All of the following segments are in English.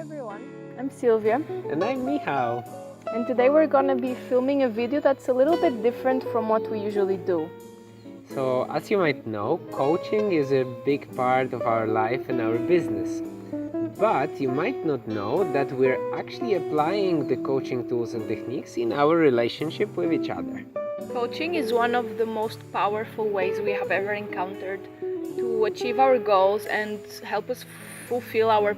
everyone, I'm Silvia. And I'm Michal. And today we're gonna be filming a video that's a little bit different from what we usually do. So, as you might know, coaching is a big part of our life and our business. But you might not know that we're actually applying the coaching tools and techniques in our relationship with each other. Coaching is one of the most powerful ways we have ever encountered to achieve our goals and help us fulfill our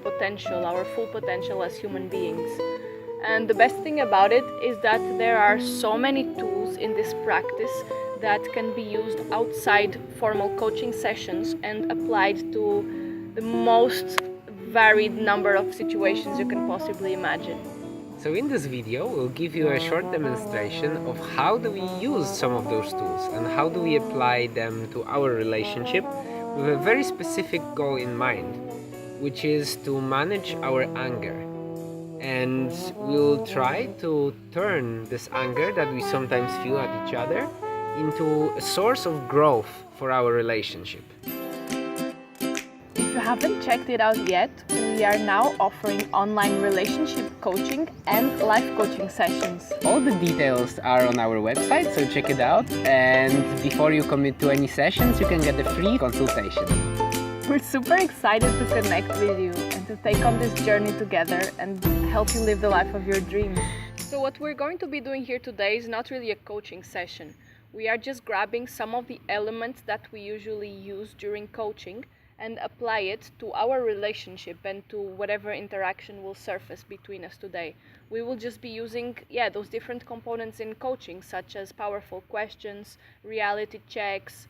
full potential as human beings. And the best thing about it is that there are so many tools in this practice that can be used outside formal coaching sessions and applied to the most varied number of situations you can possibly imagine. So in this video, we'll give you a short demonstration of how do we use some of those tools and how do we apply them to our relationship with a very specific goal in mind, which is to manage our anger. And we'll try to turn this anger that we sometimes feel at each other into a source of growth for our relationship. If you haven't checked it out yet, we are now offering online relationship coaching and life coaching sessions. All the details are on our website, so check it out. And before you commit to any sessions, you can get a free consultation. We're super excited to connect with you and to take on this journey together and help you live the life of your dreams. So what we're going to be doing here today is not really a coaching session. We are just grabbing some of the elements that we usually use during coaching and apply it to our relationship and to whatever interaction will surface between us today. We will just be using, those different components in coaching, such as powerful questions, reality checks,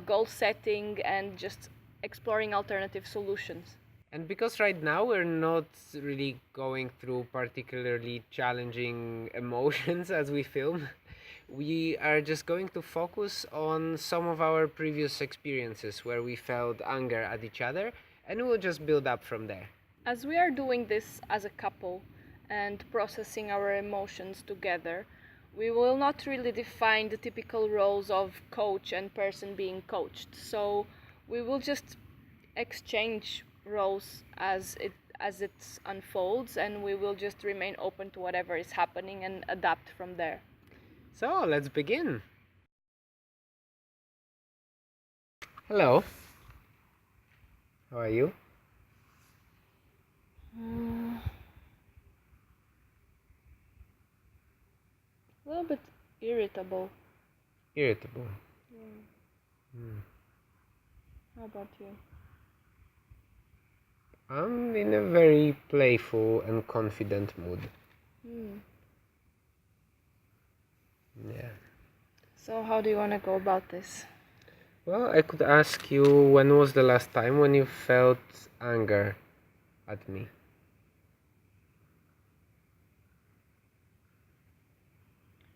goal setting, and just exploring alternative solutions. And because right now we're not really going through particularly challenging emotions as we film, we are just going to focus on some of our previous experiences where we felt anger at each other, and we'll just build up from there. As we are doing this as a couple and processing our emotions together, we will not really define the typical roles of coach and person being coached. So we will just exchange roles as it unfolds, and we will just remain open to whatever is happening and adapt from there. So let's begin. Hello. How are you? A little bit irritable. Irritable. How about you? I'm in a very playful and confident mood. Yeah. So how do you want to go about this? Well, I could ask you, when was the last time when you felt anger at me?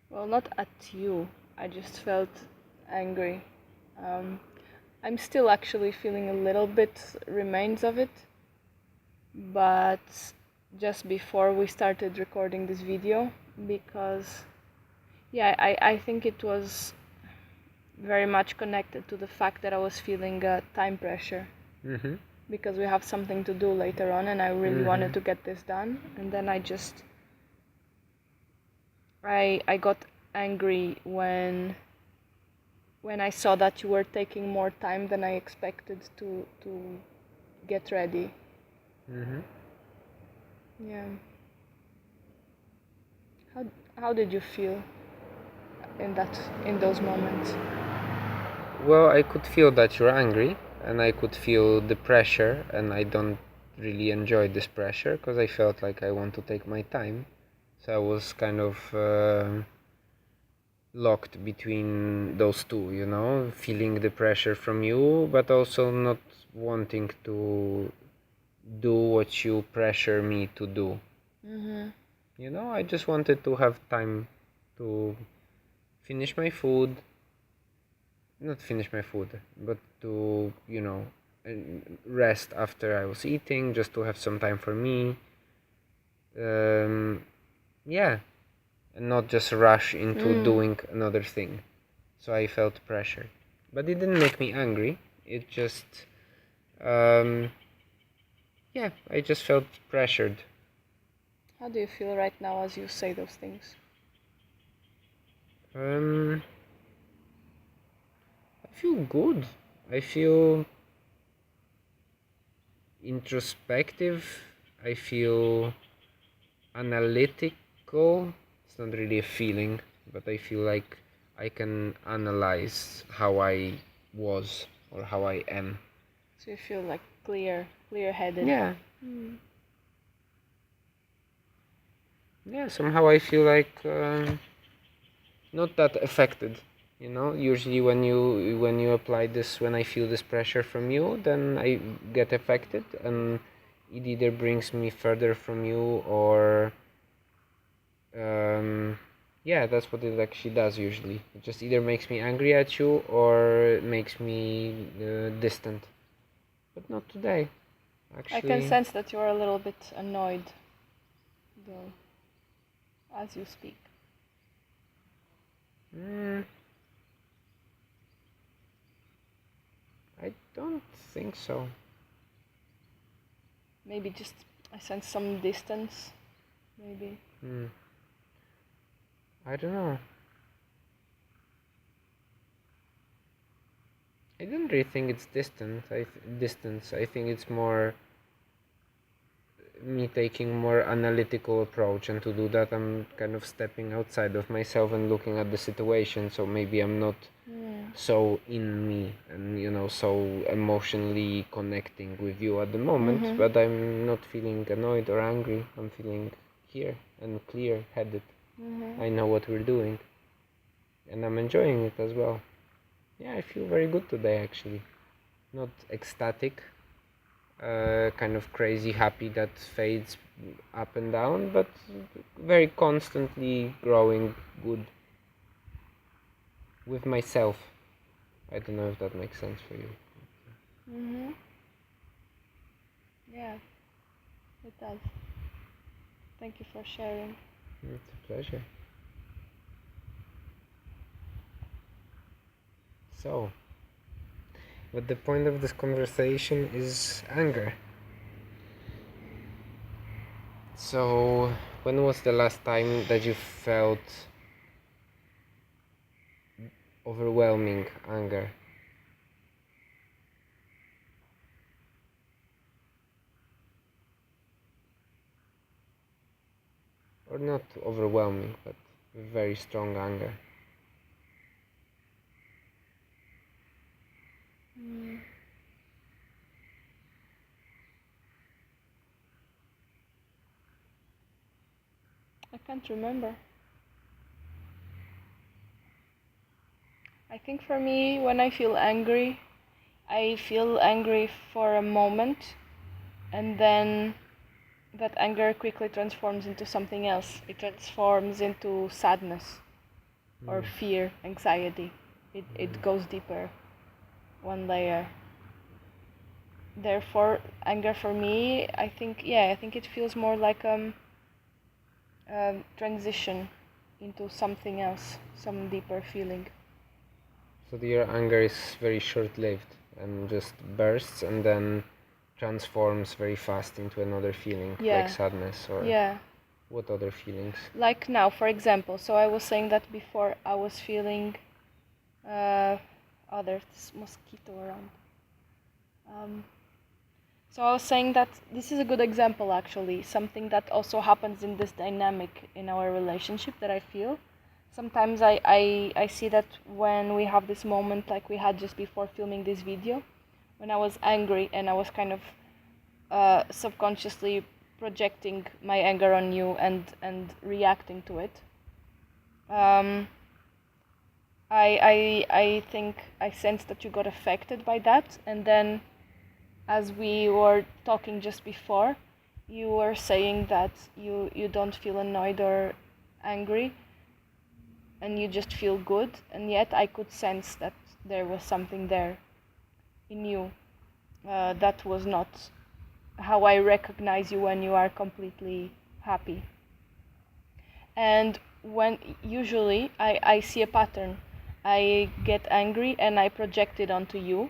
Well, not at you. I just felt angry. I'm still actually feeling a little bit remains of it, but just before we started recording this video, because I think it was very much connected to the fact that I was feeling time pressure. Because we have something to do later on, and I really wanted to get this done. And then I got angry when I saw that you were taking more time than I expected to get ready. Yeah. How did you feel in those moments? Well, I could feel that you're angry, and I could feel the pressure, and I don't really enjoy this pressure because I felt like I want to take my time. So I was kind of locked between those two, feeling the pressure from you, but also not wanting to do what you pressure me to do. I just wanted to have time to finish my food. Not finish my food, but to, rest after I was eating, just to have some time for me. And not just rush into doing another thing. So I felt pressure. But it didn't make me angry. It just yeah, I just felt pressured. How do you feel right now as you say those things? I feel good. I feel introspective. I feel analytical. It's not really a feeling, but I feel like I can analyze how I was or how I am. So you feel like clear-headed. Yeah. Yeah, somehow I feel like not that affected. Usually when you apply this, when I feel this pressure from you, then I get affected, and it either brings me further from you or yeah, that's what it actually does usually. It just either makes me angry at you or makes me distant. But not today, I can actually. sense that you're a little bit annoyed, though, as you speak. I don't think so. Maybe just I sense some distance, maybe. I don't know. I don't really think it's distance. I think it's more me taking more analytical approach, and to do that I'm kind of stepping outside of myself and looking at the situation. So maybe I'm not so in me and so emotionally connecting with you at the moment, but I'm not feeling annoyed or angry. I'm feeling here and clear-headed. I know what we're doing, and I'm enjoying it as well. Yeah, I feel very good today, actually. Not ecstatic, kind of crazy happy that fades up and down, but very constantly growing good with myself. I don't know if that makes sense for you. Yeah, it does. Thank you for sharing. It's a pleasure. So, but the point of this conversation is anger. So, when was the last time that you felt overwhelming anger? Or not overwhelming, but very strong anger? I can't remember. I think for me, when I feel angry for a moment, and then that anger quickly transforms into something else. It transforms into sadness or fear, anxiety. It goes deeper, one layer. Therefore, anger for me, I think it feels more like transition into something else, some deeper feeling. So your anger is very short-lived and just bursts and then transforms very fast into another feeling, Yeah. like sadness or Yeah. what other feelings? Like now, for example, so I was saying that before I was feeling there's mosquito around. So I was saying that this is a good example, actually, something that also happens in this dynamic in our relationship that I feel. Sometimes I see that when we have this moment like we had just before filming this video, when I was angry and I was kind of subconsciously projecting my anger on you and reacting to it. I think I sensed that you got affected by that, and then as we were talking just before, you were saying that you don't feel annoyed or angry, and you just feel good, and yet I could sense that there was something there in you that was not how I recognize you when you are completely happy. And when usually I see a pattern, I get angry and I project it onto you.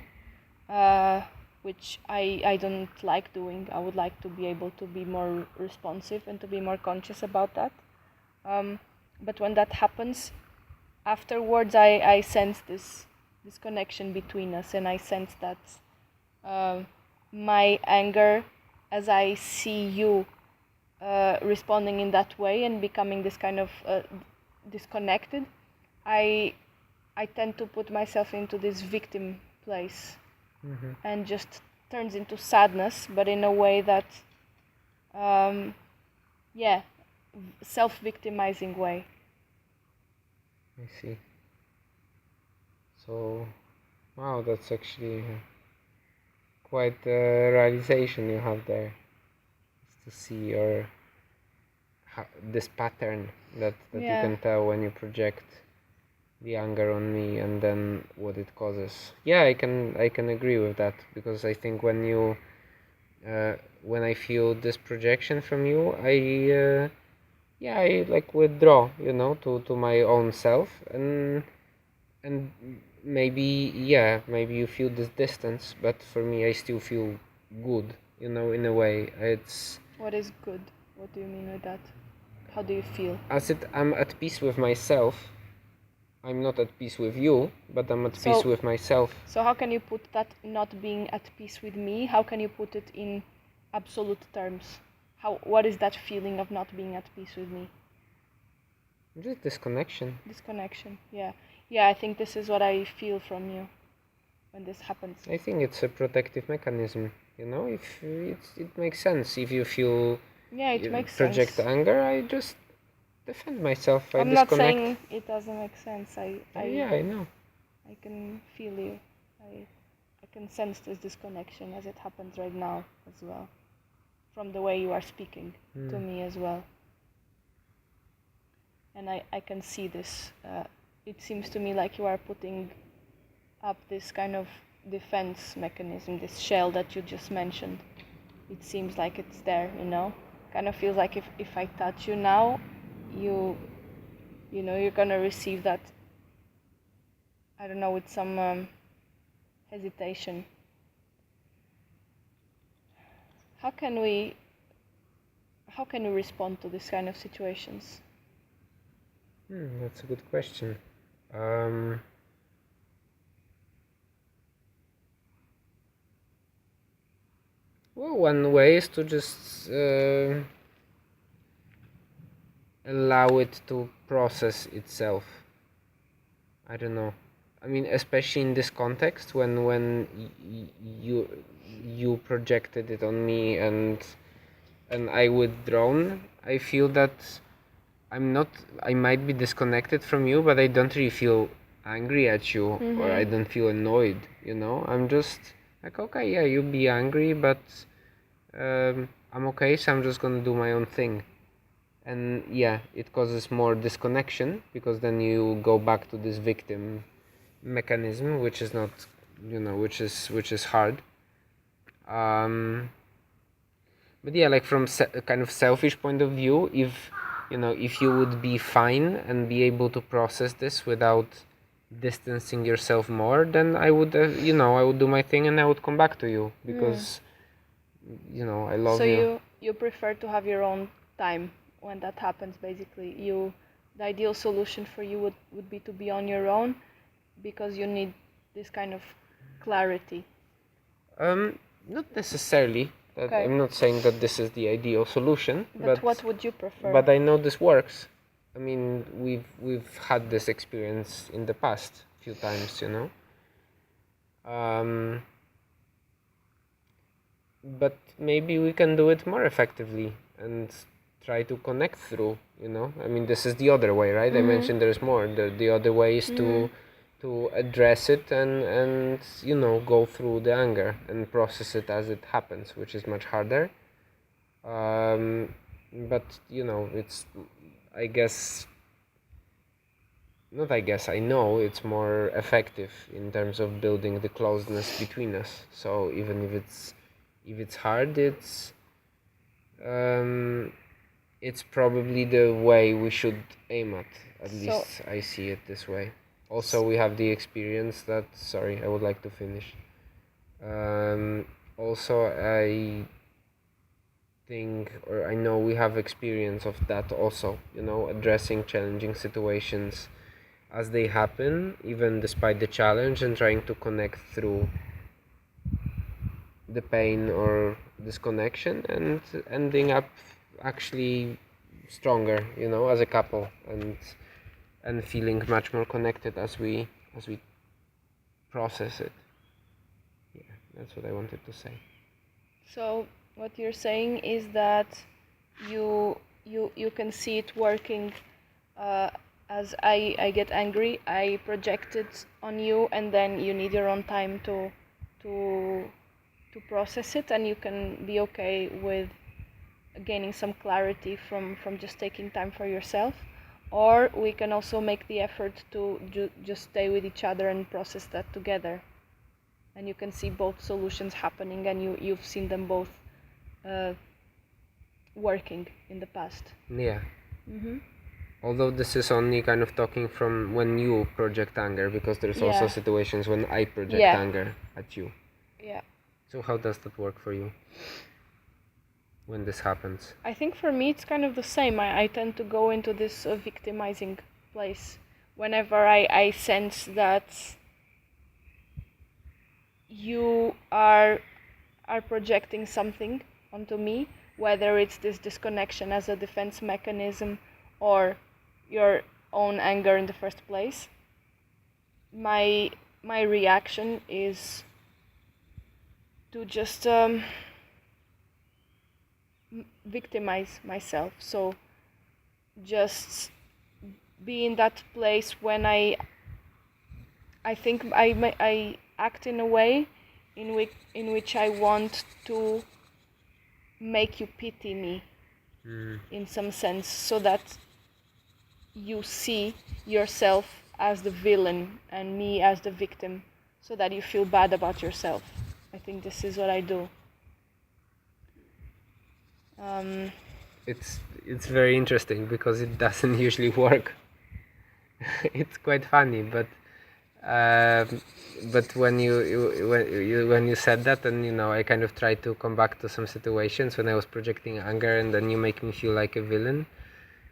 which I don't like doing. I would like to be able to be more responsive and to be more conscious about that. But when that happens, afterwards I sense this connection between us, and I sense that my anger, as I see you responding in that way and becoming this kind of disconnected, I tend to put myself into this victim place, and just turns into sadness, but in a way that self-victimizing way. I see. So, wow, that's actually quite a realization you have there. To see this pattern that you can tell when you project the anger on me, and then what it causes. Yeah, I can agree with that, because I think when I feel this projection from you, I like withdraw, to my own self, and maybe you feel this distance, but for me I still feel good, in a way. What is good? What do you mean with that? How do you feel? I'm at peace with myself. I'm not at peace with you, but I'm at peace with myself. So how can you put that not being at peace with me? How can you put it in absolute terms? What is that feeling of not being at peace with me? Just disconnection. Disconnection, yeah. Yeah, I think this is what I feel from you when this happens. I think it's a protective mechanism, if it makes sense. If you feel it makes project sense. Anger, I just defend myself. I'm not saying it doesn't make sense. I know. I can feel you. I can sense this disconnection as it happens right now as well, from the way you are speaking to me as well. And I can see this. It seems to me like you are putting up this kind of defense mechanism, this shell that you just mentioned. It seems like it's there, Kind of feels like if I touch you now, you're gonna receive that, I don't know, with some hesitation. How can we respond to this kind of situations? That's a good question. Well, one way is to just allow it to process itself. I don't know. I mean, especially in this context, when you projected it on me, and I withdrawn, I feel that I might be disconnected from you, but I don't really feel angry at you, or I don't feel annoyed, I'm just like, okay, yeah, you be angry, but I'm okay, so I'm just gonna do my own thing. And yeah, it causes more disconnection, because then you go back to this victim mechanism, which is not, which is hard. But yeah, like from kind of selfish point of view, if you would be fine and be able to process this without distancing yourself more, then I would I would do my thing, and I would come back to you, because I love you. So you prefer to have your own time when that happens, basically. The ideal solution for you would be to be on your own, because you need this kind of clarity. Not necessarily. Okay. I'm not saying that this is the ideal solution, but what would you prefer? But I know this works. I mean, we've had this experience in the past a few times, but maybe we can do it more effectively and try to connect through, I mean, this is the other way, right? I mentioned there's more. The other way is to address it and go through the anger and process it as it happens, which is much harder. But it's, I know it's more effective in terms of building the closeness between us. So even if it's hard, it's probably the way we should aim at. At least I see it this way. Also, we have the experience that, sorry, I would like to finish. Also, I think, or I know we have experience of that also, addressing challenging situations as they happen, even despite the challenge, and trying to connect through the pain or disconnection, and ending up actually stronger, as a couple, and feeling much more connected as we process it. Yeah, that's what I wanted to say. So what you're saying is that you can see it working, as I get angry, I project it on you, and then you need your own time to process it, and you can be okay with gaining some clarity from just taking time for yourself. Or we can also make the effort to just stay with each other and process that together, and you can see both solutions happening, and you've seen them both working in the past. Yeah. Although this is only kind of talking from when you project anger, because there's also Yeah. situations when I project Yeah. anger at you. Yeah. So how does that work for you when this happens? I think for me it's kind of the same. I tend to go into this victimizing place whenever I sense that you are projecting something onto me, whether it's this disconnection as a defense mechanism or your own anger in the first place. My reaction is to just victimize myself. So just be in that place when I think I act in a way in which I want to make you pity me in some sense, so that you see yourself as the villain and me as the victim, so that you feel bad about yourself. I think this is what I do. It's very interesting because it doesn't usually work. It's quite funny, but when you said that, and I kind of tried to come back to some situations when I was projecting anger, and then you make me feel like a villain,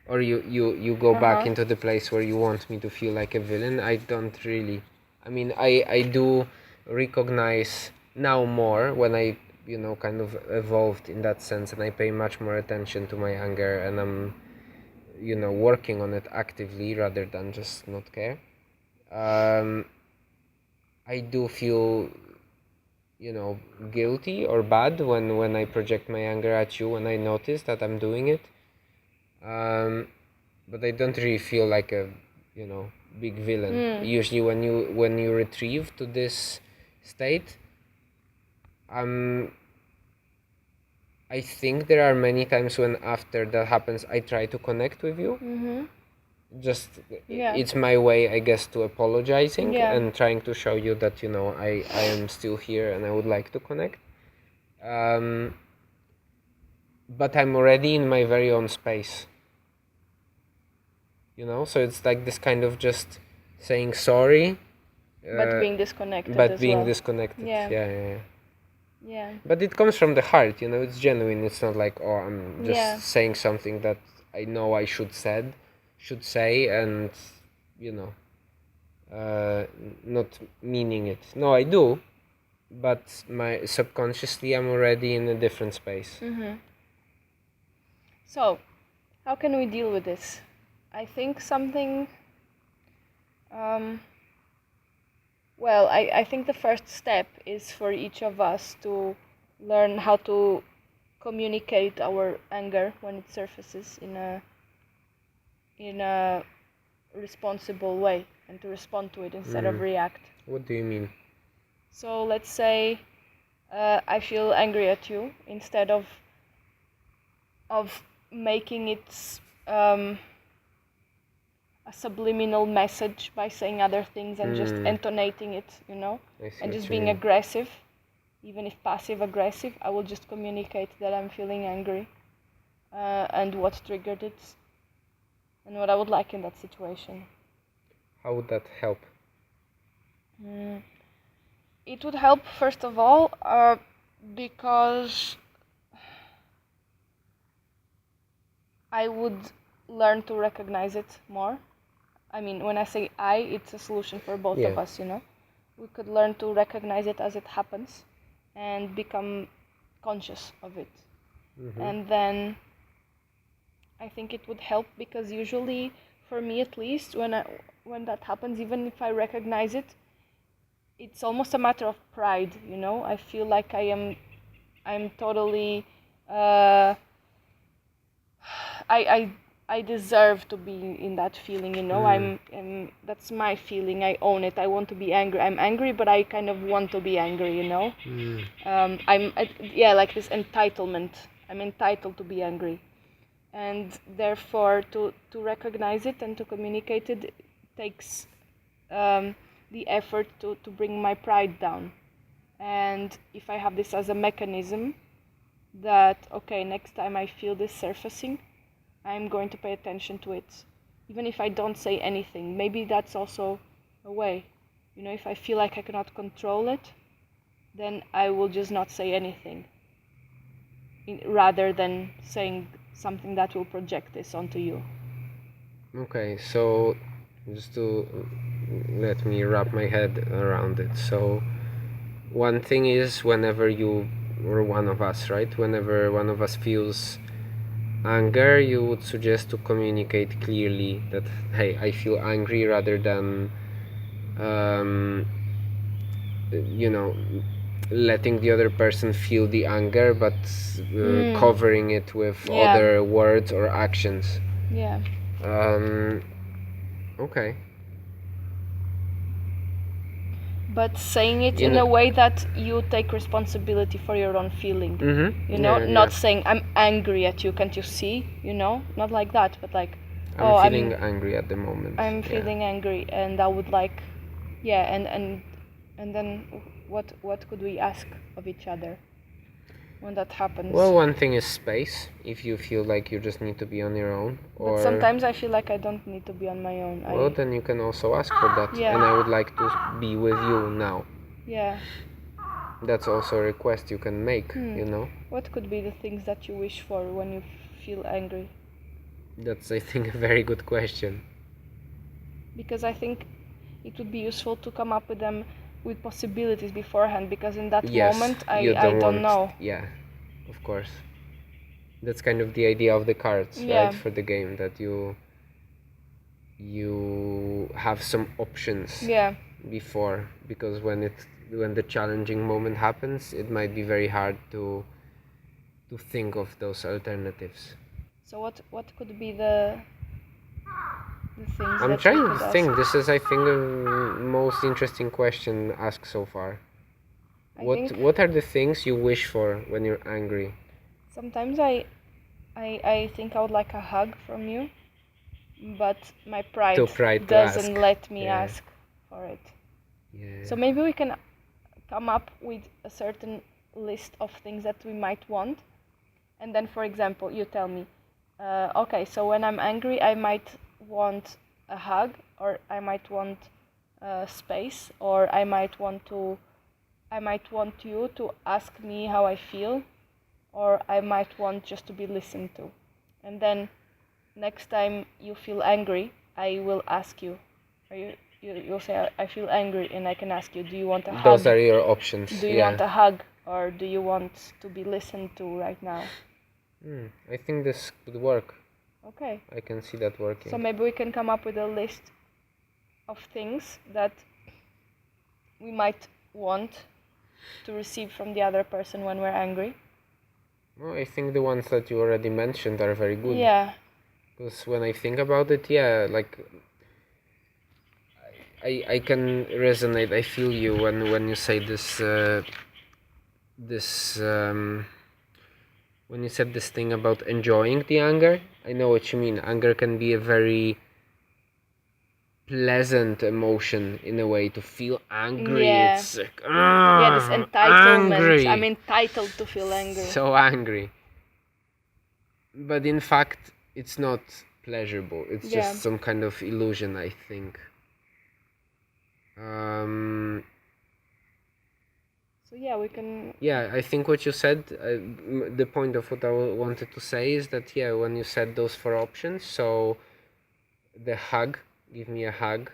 or you go back into the place where you want me to feel like a villain. I don't really. I mean, I do recognize now more when I kind of evolved in that sense, and I pay much more attention to my anger, and I'm working on it actively rather than just not care. I do feel guilty or bad when I project my anger at you, when I notice that I'm doing it, but I don't really feel like a big villain. Usually when you retrieve to this state, I think there are many times when after that happens I try to connect with you. Just it's my way, I guess, to apologizing and trying to show you that I am still here and I would like to connect, but I'm already in my very own space, so it's like this kind of just saying sorry, But being disconnected but as being well. disconnected. Yeah. But it comes from the heart, it's genuine. It's not like, oh, I'm just saying something that I know I should say, and not meaning it. No, I do, but my subconsciously I'm already in a different space. So, how can we deal with this? I think something. Well, I think the first step is for each of us to learn how to communicate our anger when it surfaces in a responsible way, and to respond to it instead of react. What do you mean? So let's say I feel angry at you. Instead of making it a subliminal message by saying other things and just intonating it, and just being aggressive, even if passive aggressive, I will just communicate that I'm feeling angry, and what triggered it, and what I would like in that situation. How would that help? It would help, first of all, because I would learn to recognize it more. I mean, when I say it's a solution for both of us, We could learn to recognize it as it happens and become conscious of it. And then I think it would help because usually, for me at least, when that happens, even if I recognize it, it's almost a matter of pride, I feel like I'm totally I deserve to be in that feeling, I'm that's my feeling. I own it. I want to be angry. I'm angry, but I kind of want to be angry, like this entitlement. I'm entitled to be angry, and therefore to recognize it and to communicate it takes the effort to bring my pride down. And if I have this as a mechanism that, okay, next time I feel this surfacing, I'm going to pay attention to it, even if I don't say anything. Maybe that's also a way. If I feel like I cannot control it, then I will just not say anything, rather than saying something that will project this onto you. Okay, so just to let me wrap my head around it. So one thing is, whenever you, or one of us, right? Whenever one of us feels anger, you would suggest to communicate clearly that, hey, I feel angry, rather than letting the other person feel the anger, but covering it with other words or actions. Okay. But saying it in a way that you take responsibility for your own feeling. Not saying, I'm angry at you, can't you see? Not like that, but like, I'm feeling angry at the moment. I'm feeling angry, and I would like, and then what could we ask of each other when that happens? Well, one thing is space, if you feel like you just need to be on your own. But sometimes I feel like I don't need to be on my own. Well, then you can also ask for that. And I would like to be with you now. That's also a request you can make, What could be the things that you wish for when you feel angry? That's, I think, a very good question. Because I think it would be useful to come up with them with possibilities beforehand, because in that moment I don't know. Yeah, of course. That's kind of the idea of the cards, right? For the game, that you have some options before, because when the challenging moment happens, it might be very hard to think of those alternatives. So what could be the things I'm that trying you could to think. ask? This is, I think, the most interesting question asked so far. What are the things you wish for when you're angry? Sometimes I think I would like a hug from you, but my pride doesn't let me ask for it. So maybe we can come up with a certain list of things that we might want, and then, for example, you tell me, okay, so when I'm angry, I might want a hug, or I might want space, or I might want you to ask me how I feel, or I might want just to be listened to. And then next time you feel angry, I will ask you, you'll say, I feel angry, and I can ask you, do you want a hug? Those are your options. Do you want a hug, or do you want to be listened to right now? I think this could work. Okay. I can see that working. So maybe we can come up with a list of things that we might want to receive from the other person when we're angry. Well, I think the ones that you already mentioned are very good. Yeah. Because when I think about it, like I can resonate. I feel you when you say this. When you said this thing about enjoying the anger, I know what you mean. Anger can be a very pleasant emotion in a way. To feel angry, it's like, this entitlement. Angry. I'm entitled to feel angry. So angry. But in fact, it's not pleasurable. It's just some kind of illusion, I think. So yeah, we can. Yeah, I think what you said, the point of what I wanted to say is that, yeah, when you said those 4 options, so the hug, give me a hug,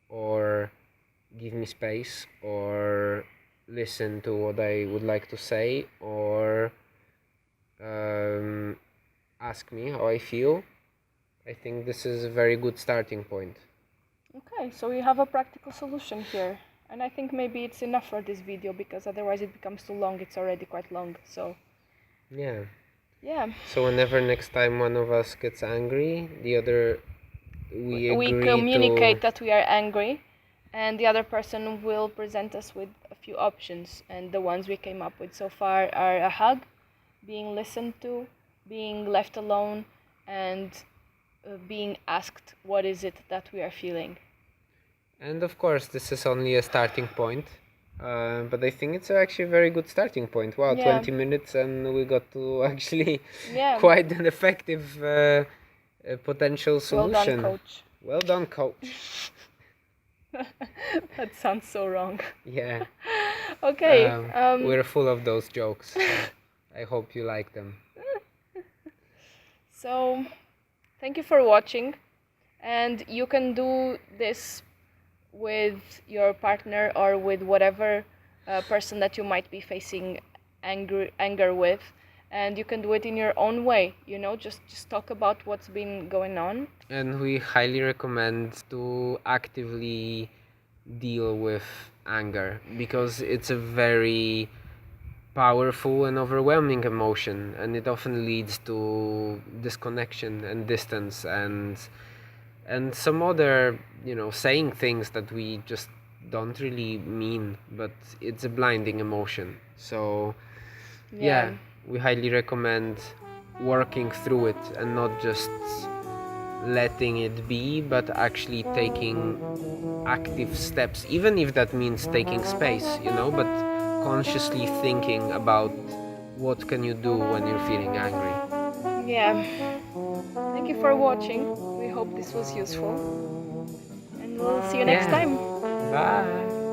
or give me space, or listen to what I would like to say, or ask me how I feel. I think this is a very good starting point. Okay, so we have a practical solution here. And I think maybe it's enough for this video, because otherwise it becomes too long. It's already quite long. So Yeah. yeah. So whenever next time one of us gets angry, the other, we agree communicate to... that we are angry, and the other person will present us with a few options, and the ones we came up with so far are a hug, being listened to, being left alone, and being asked what is it that we are feeling. And of course, this is only a starting point. But I think it's actually a very good starting point. Wow, Yeah. 20 minutes and we got to actually Yeah. quite an effective potential solution. Well done, coach. Well done, coach. That sounds so wrong. Yeah. Okay. We're full of those jokes. I hope you like them. So, thank you for watching, and you can do this with your partner or with whatever person that you might be facing anger with, and you can do it in your own way. Just talk about what's been going on. And we highly recommend to actively deal with anger, because it's a very powerful and overwhelming emotion, and it often leads to disconnection and distance, and some other, saying things that we just don't really mean, but it's a blinding emotion. So yeah, we highly recommend working through it and not just letting it be, but actually taking active steps, even if that means taking space, but consciously thinking about what can you do when you're feeling angry. Yeah. Thank you for watching. We hope this was useful, and we'll see you next time. Bye.